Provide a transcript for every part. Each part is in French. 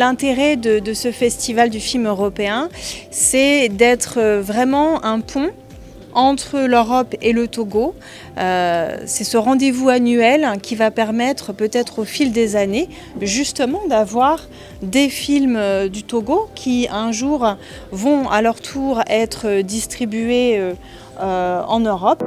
L'intérêt de ce festival du film européen, c'est d'être vraiment un pont entre l'Europe et le Togo. C'est ce rendez-vous annuel qui va permettre peut-être au fil des années justement d'avoir des films du Togo qui un jour vont à leur tour être distribués en Europe.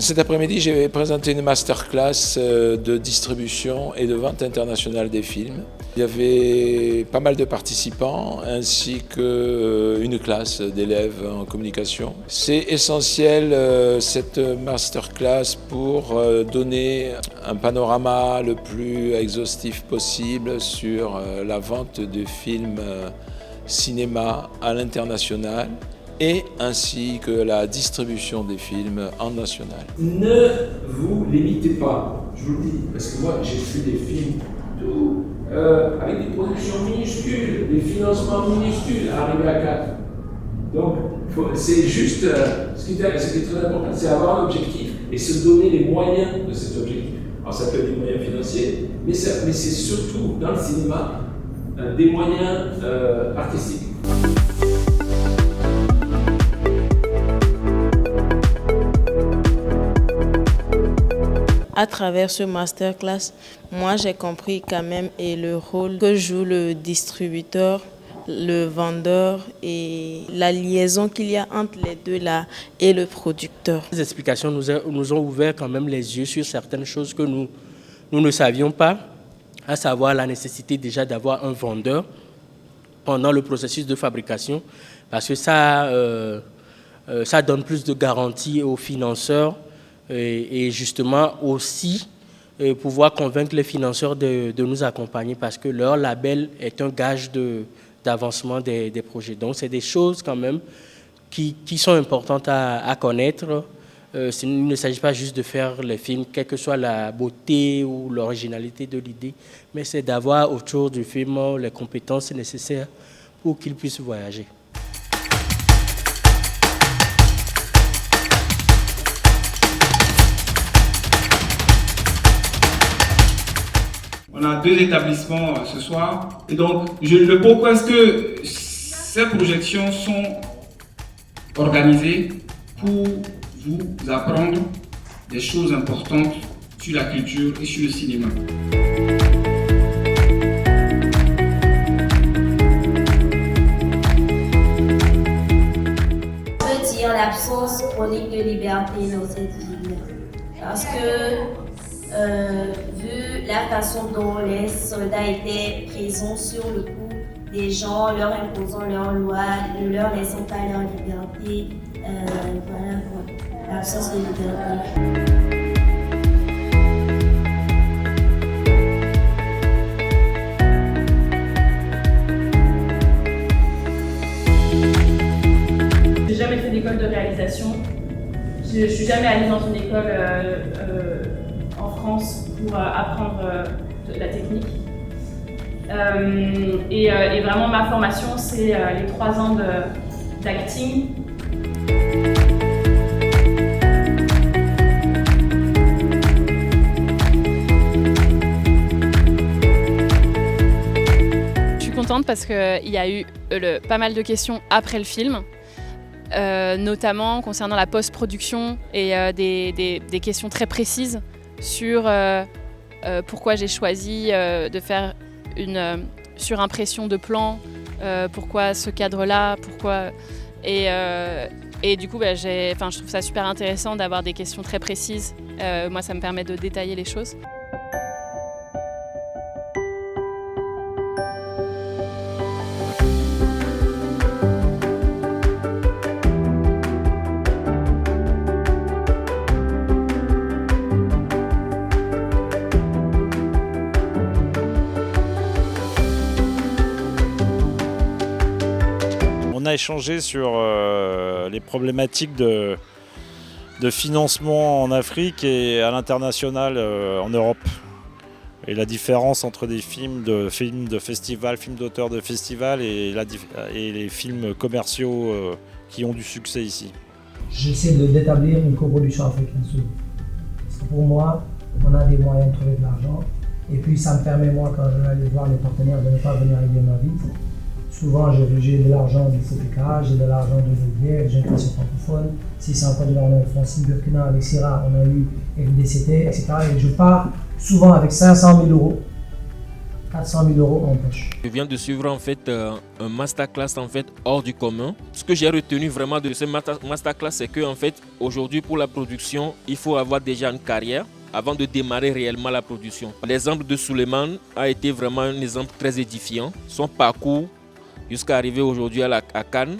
Cet après-midi, j'ai présenté une masterclass de distribution et de vente internationale des films. Il y avait pas mal de participants ainsi qu'une classe d'élèves en communication. C'est essentiel cette masterclass pour donner un panorama le plus exhaustif possible sur la vente de films cinéma à l'international, et ainsi que la distribution des films en national. Ne vous limitez pas, je vous le dis, parce que moi j'ai fait des films tout, avec des productions minuscules, des financements minuscules, arriver à 4. Donc c'est juste, ce qui est très important, c'est avoir un objectif et se donner les moyens de cet objectif. Alors ça peut être des moyens financiers, mais c'est surtout dans le cinéma des moyens artistiques. À travers ce masterclass, moi j'ai compris quand même le rôle que joue le distributeur, le vendeur et la liaison qu'il y a entre les deux là et le producteur. Les explications nous ont ouvert quand même les yeux sur certaines choses que nous ne savions pas, à savoir la nécessité déjà d'avoir un vendeur pendant le processus de fabrication, parce que ça donne plus de garanties aux financeurs. Et justement aussi pouvoir convaincre les financeurs de nous accompagner parce que leur label est un gage d'avancement des projets. Donc c'est des choses quand même qui sont importantes à connaître. Il ne s'agit pas juste de faire les films, quelle que soit la beauté ou l'originalité de l'idée, mais c'est d'avoir autour du film les compétences nécessaires pour qu'il puisse voyager. On a 2 établissements ce soir. Et donc, pourquoi est-ce que ces projections sont organisées pour vous apprendre des choses importantes sur la culture et sur le cinéma. On peut dire l'absence chronique de liberté dans cette ville. Parce que vu la façon dont les soldats étaient présents sur le coup des gens, leur imposant leurs lois, ne leur laissant pas leur liberté, voilà quoi, l'absence de liberté. J'ai jamais fait d'école de réalisation. Je suis jamais allée dans une école en France pour apprendre la technique. Et vraiment ma formation c'est les 3 ans d'acting. Je suis contente parce qu'il y a eu pas mal de questions après le film. Notamment concernant la post-production et des questions très précises sur pourquoi j'ai choisi de faire une surimpression de plan, pourquoi ce cadre-là, pourquoi... Et du coup, je trouve ça super intéressant d'avoir des questions très précises. Moi, ça me permet de détailler les choses. On a échangé sur les problématiques de financement en Afrique et à l'international en Europe. Et la différence entre des films de festival, films d'auteurs de festival et les films commerciaux qui ont du succès ici. J'essaie d'établir une coproduction africaine sous. Parce que pour moi, on a des moyens de trouver de l'argent. Et puis ça me permet, moi, quand je vais aller voir les partenaires, de ne pas venir avec des mains vides. Souvent, j'ai de l'argent du CPK, j'ai de l'argent de l'Olivier, j'ai une création francophone. Si c'est en Côte d'Ivoire, on a avec Francine Burkina, avec Syrah, on a eu FDCT, etc. Et je pars souvent avec 500 000 euros, 400 000 euros en poche. Je viens de suivre en fait un masterclass en fait hors du commun. Ce que j'ai retenu vraiment de ce masterclass, c'est que en fait aujourd'hui pour la production, il faut avoir déjà une carrière avant de démarrer réellement la production. L'exemple de Souleymane a été vraiment un exemple très édifiant. Son parcours jusqu'à arriver aujourd'hui à Cannes,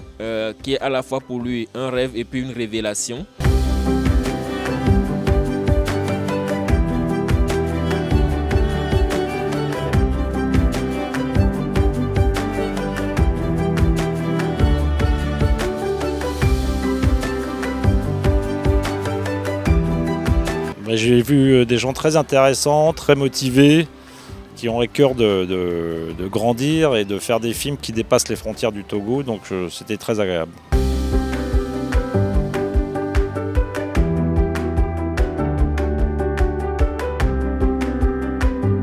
qui est à la fois pour lui un rêve et puis une révélation. J'ai vu des gens très intéressants, très motivés, qui ont à cœur de grandir et de faire des films qui dépassent les frontières du Togo, donc c'était très agréable.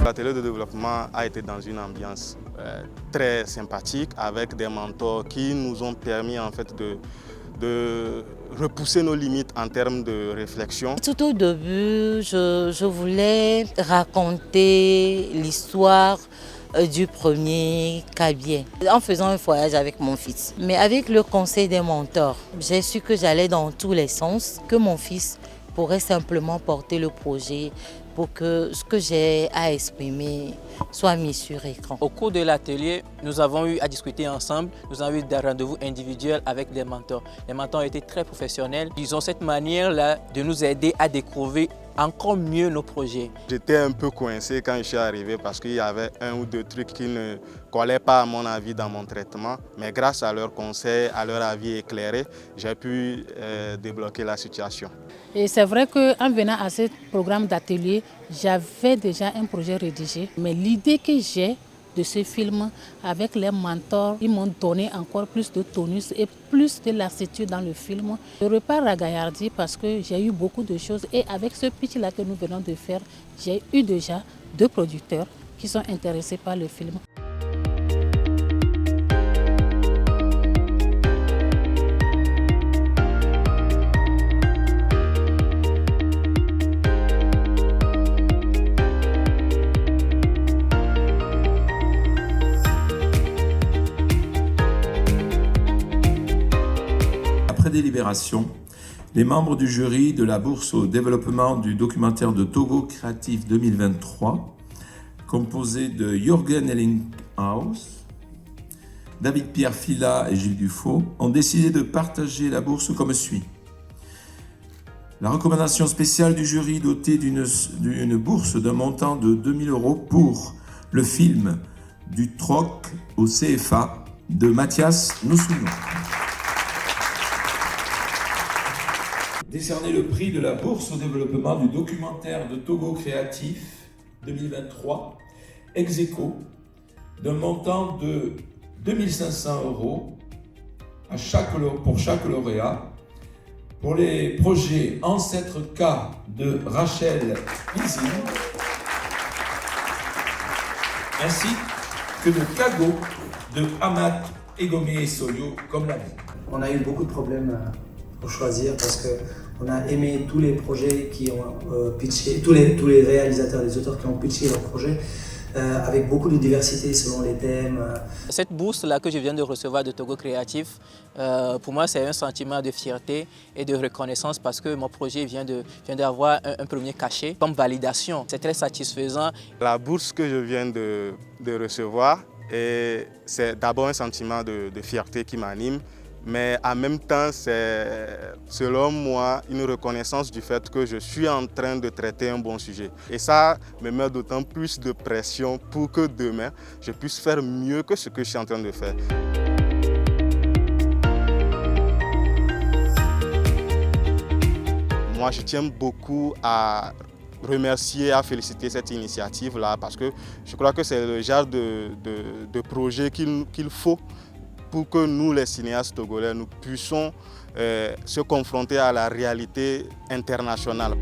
L'atelier de développement a été dans une ambiance très sympathique avec des mentors qui nous ont permis en fait de repousser nos limites en termes de réflexion. Tout au début, je voulais raconter l'histoire du premier cabiai en faisant un voyage avec mon fils. Mais avec le conseil des mentors, j'ai su que j'allais dans tous les sens, que mon fils pourrait simplement porter le projet pour que ce que j'ai à exprimer soit mis sur écran. Au cours de l'atelier, nous avons eu à discuter ensemble, nous avons eu des rendez-vous individuels avec des mentors. Les mentors ont été très professionnels. Ils ont cette manière-là de nous aider à découvrir encore mieux nos projets. J'étais un peu coincé quand je suis arrivé parce qu'il y avait un ou deux trucs qui ne collaient pas à mon avis dans mon traitement. Mais grâce à leurs conseils, à leur avis éclairé, j'ai pu débloquer la situation. Et c'est vrai qu'en venant à ce programme d'atelier, j'avais déjà un projet rédigé. Mais l'idée que j'ai de ce film avec les mentors, ils m'ont donné encore plus de tonus et plus de lassitude dans le film. Je repars à Gaillardy parce que j'ai eu beaucoup de choses et avec ce pitch-là que nous venons de faire, j'ai eu déjà 2 producteurs qui sont intéressés par le film. Délibération, les membres du jury de la bourse au développement du documentaire de Togo Créatif 2023, composé de Jürgen Ellinghaus, David-Pierre Fila et Gilles Dufaux, ont décidé de partager la bourse comme suit. La recommandation spéciale du jury dotée d'une bourse d'un montant de 2 000 € pour le film Du troc au CFA de Mathias Nousouno. Décerner le prix de la bourse au développement du documentaire de Togo Créatif 2023, ex aequo, d'un montant de 2 500 € pour chaque lauréat, pour les projets Ancêtre K de Rachel Lizine, ainsi que de Kago de Amat Egomé Soyo, comme la vie. On a eu beaucoup de problèmes pour choisir parce qu'on a aimé tous les projets qui ont pitché, tous les réalisateurs, les auteurs qui ont pitché leurs projets avec beaucoup de diversité selon les thèmes. Cette bourse-là que je viens de recevoir de Togo Créatif, pour moi c'est un sentiment de fierté et de reconnaissance parce que mon projet vient d'avoir un premier cachet comme validation. C'est très satisfaisant. La bourse que je viens de recevoir, c'est d'abord un sentiment de fierté qui m'anime. Mais en même temps, c'est selon moi une reconnaissance du fait que je suis en train de traiter un bon sujet. Et ça me met d'autant plus de pression pour que demain, je puisse faire mieux que ce que je suis en train de faire. Moi, je tiens beaucoup à remercier, à féliciter cette initiative-là, parce que je crois que c'est le genre de projet qu'il faut pour que nous, les cinéastes togolais, nous puissions se confronter à la réalité internationale.